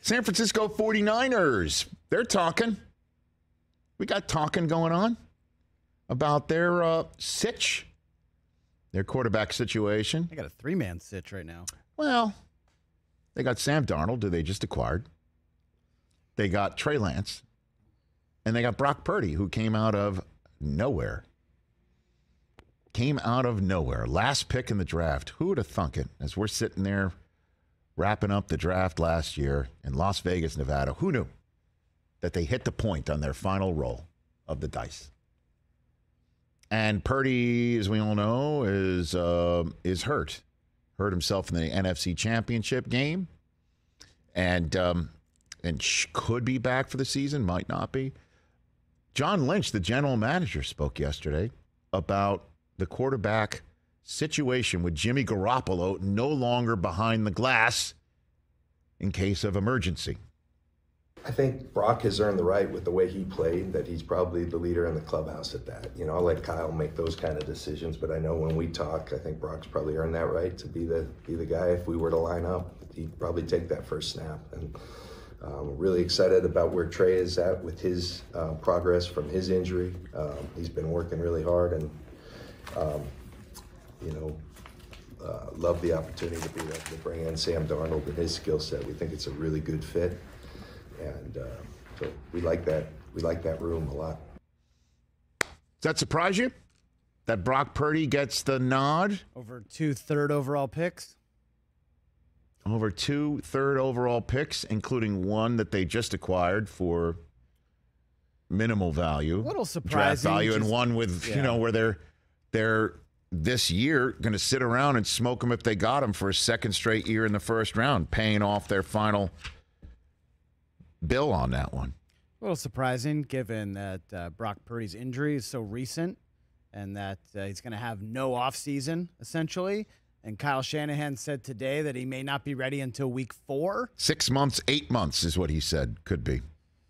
San Francisco 49ers. They're talking. We got talking going on about their sitch, their quarterback situation. They got a 3-man sitch right now. Well, they got Sam Darnold, who they just acquired. They got Trey Lance. And they got Brock Purdy, who came out of nowhere. Last pick in the draft. Who would have thunk it? As we're sitting there wrapping up the draft last year in Las Vegas, Nevada, who knew that they hit the point on their final roll of the dice? And Purdy, as we all know, is hurt. Hurt himself in the NFC Championship game. And could be back for the season, might not be. John Lynch, the general manager, spoke yesterday about the quarterback situation with Jimmy Garoppolo no longer behind the glass in case of emergency. I think Brock has earned the right with the way he played that he's probably the leader in the clubhouse at that. You know, I'll let Kyle make those kind of decisions, but I know when we talk, I think Brock's probably earned that right to be the guy. If we were to line up, he'd probably take that first snap. And really excited about where Trey is at with his progress from his injury. He's been working really hard and, love the opportunity to be able to bring in Sam Darnold and his skill set. We think it's a really good fit. And so we like that. We like that room a lot. Does that surprise you? That Brock Purdy gets the nod? Over 2 third overall picks? Over 2 third overall picks, including one that they just acquired for minimal value. A little surprising. Draft value, and one with, where they're this year going to sit around and smoke them if they got them for a second straight year in the first round, paying off their final bill on that one. A little surprising given that Brock Purdy's injury is so recent and that he's going to have no offseason, essentially. And Kyle Shanahan said today that he may not be ready until week 4. 6 months, 8 months is what he said could be,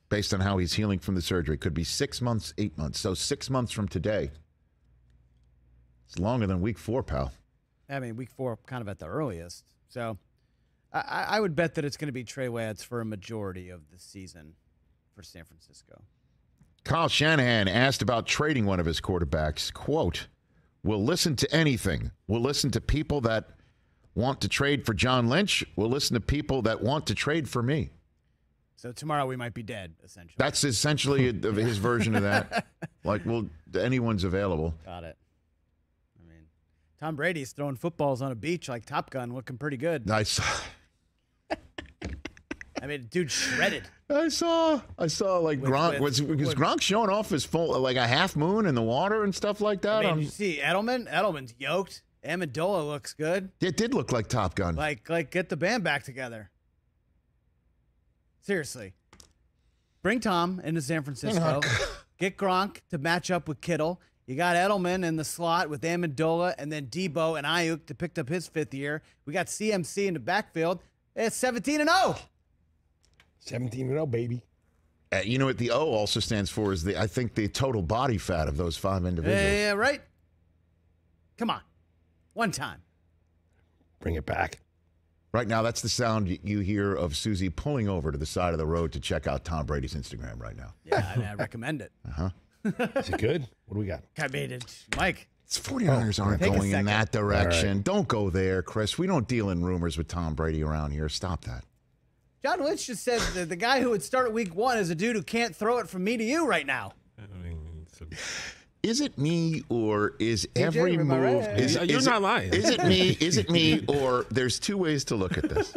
based on how he's healing from the surgery. Could be 6 months, 8 months. So 6 months from today. It's longer than week 4, pal. I mean, week 4 kind of at the earliest. So I would bet that it's going to be Trey Lance for a majority of the season for San Francisco. Kyle Shanahan asked about trading one of his quarterbacks. Quote, "We'll listen to anything. We'll listen to people that want to trade for John Lynch. We'll listen to people that want to trade for me." So tomorrow we might be dead, essentially. That's essentially his version of that. Like, well, anyone's available. Got it. I mean, Tom Brady's throwing footballs on a beach like Top Gun, looking pretty good. Nice. I mean, dude shredded. I saw like Gronk. Was Gronk showing off his full, like a half moon in the water and stuff like that? I mean, you see Edelman? Edelman's yoked. Amendola looks good. It did look like Top Gun. Like get the band back together. Seriously. Bring Tom into San Francisco. Get Gronk to match up with Kittle. You got Edelman in the slot with Amendola and then Debo and Ayuk to pick up his 5th year. We got CMC in the backfield. It's 17-0. 17-0, baby. You know what the O also stands for is I think the total body fat of those 5 individuals. Yeah, right? Come on. One time. Bring it back. Right now, that's the sound you hear of Susie pulling over to the side of the road to check out Tom Brady's Instagram right now. Yeah, I recommend it. Uh-huh. Is it good? What do we got? I made it. Mike. It's 49ers aren't going in that direction. Right. Don't go there, Chris. We don't deal in rumors with Tom Brady around here. Stop that. John Lynch just said that the guy who would start week 1 is a dude who can't throw it from me to you right now. Is it me or is every move? You're not lying. Is it me? Is it me or there's 2 ways to look at this.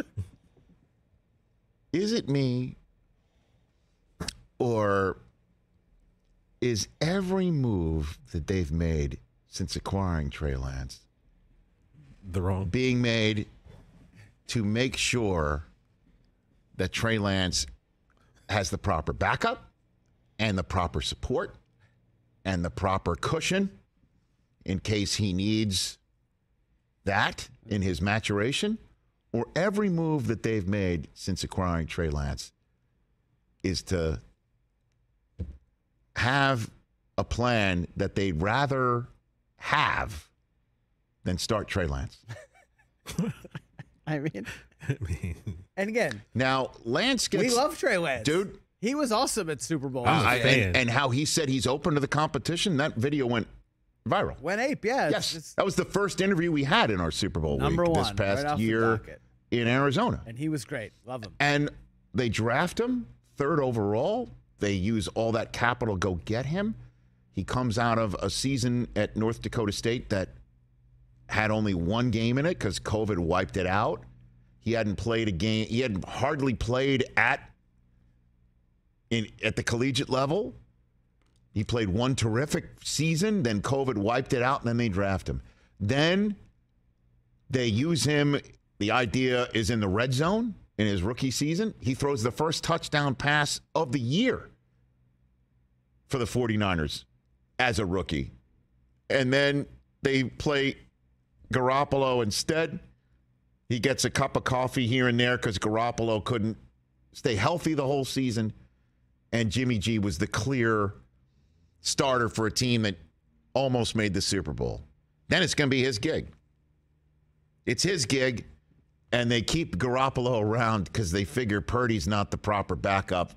Is it me or is every move that they've made since acquiring Trey Lance being made to make sure that Trey Lance has the proper backup and the proper support and the proper cushion in case he needs that in his maturation? Or every move that they've made since acquiring Trey Lance is to have a plan that they'd rather have than start Trey Lance? I mean, And again, Now, Lance gets... we love Trey Lance. Dude. He was awesome at Super Bowl. And how he said he's open to the competition, that video went viral. Went ape, yeah. Yes, that was the first interview we had in our Super Bowl number week one, this past right year in Arizona. And he was great. Love him. And they draft him 3rd overall. They use all that capital to go get him. He comes out of a season at North Dakota State that had only 1 game in it because COVID wiped it out. He hadn't played a game. He hadn't hardly played at the collegiate level. He played 1 terrific season, then COVID wiped it out, and then they draft him. Then they use him. The idea is in the red zone in his rookie season. He throws the first touchdown pass of the year for the 49ers as a rookie. And then they play Garoppolo instead. He gets a cup of coffee here and there because Garoppolo couldn't stay healthy the whole season. And Jimmy G was the clear starter for a team that almost made the Super Bowl. Then it's going to be his gig. It's his gig, and they keep Garoppolo around because they figure Purdy's not the proper backup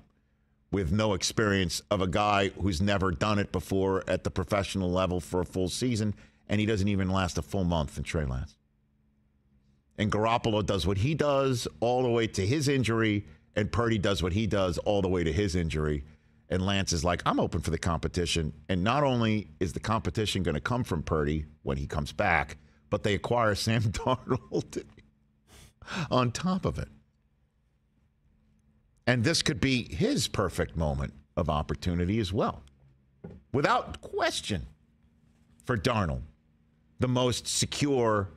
with no experience of a guy who's never done it before at the professional level for a full season, and he doesn't even last a full month in Trey Lance. And Garoppolo does what he does all the way to his injury, and Purdy does what he does all the way to his injury. And Lance is like, I'm open for the competition. And not only is the competition going to come from Purdy when he comes back, but they acquire Sam Darnold on top of it. And this could be his perfect moment of opportunity as well. Without question, for Darnold, the most secure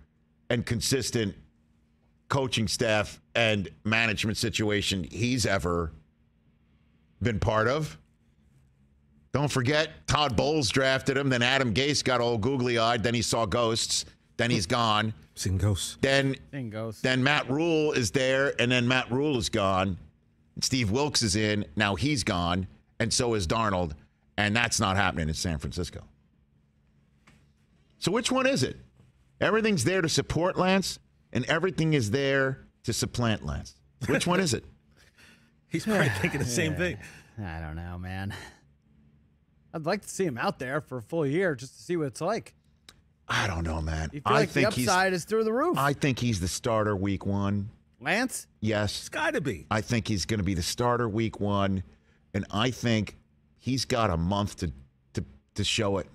and consistent coaching staff and management situation he's ever been part of. Don't forget, Todd Bowles drafted him. Then Adam Gase got all googly-eyed. Then he saw ghosts. Then he's gone. Seen ghosts. Then Matt Rule is there, and then Matt Rule is gone. Steve Wilkes is in. Now he's gone, and so is Darnold, and that's not happening in San Francisco. So which one is it? Everything's there to support Lance, and everything is there to supplant Lance. Which one is it? He's probably thinking the same thing. I don't know, man. I'd like to see him out there for a full year just to see what it's like. I don't know, man. You feel like the upside is through the roof. I think he's the starter week 1. Lance? Yes. It's got to be. I think he's going to be the starter week 1, and I think he's got a month to show it.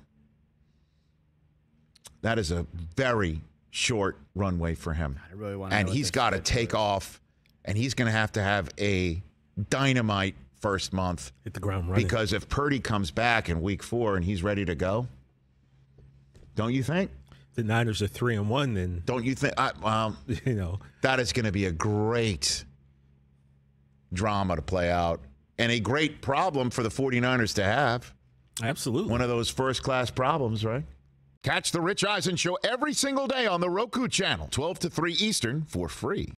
That is a very short runway for him. I really want to and he's got to take off, and he's going to have a dynamite first month. Hit the ground running. Because if Purdy comes back in week 4 and he's ready to go, don't you think? The Niners are 3-1, then. Don't you think? You know, that is going to be a great drama to play out and a great problem for the 49ers to have. Absolutely. One of those first-class problems, right? Catch the Rich Eisen Show every single day on the Roku channel, 12 to 3 Eastern, for free.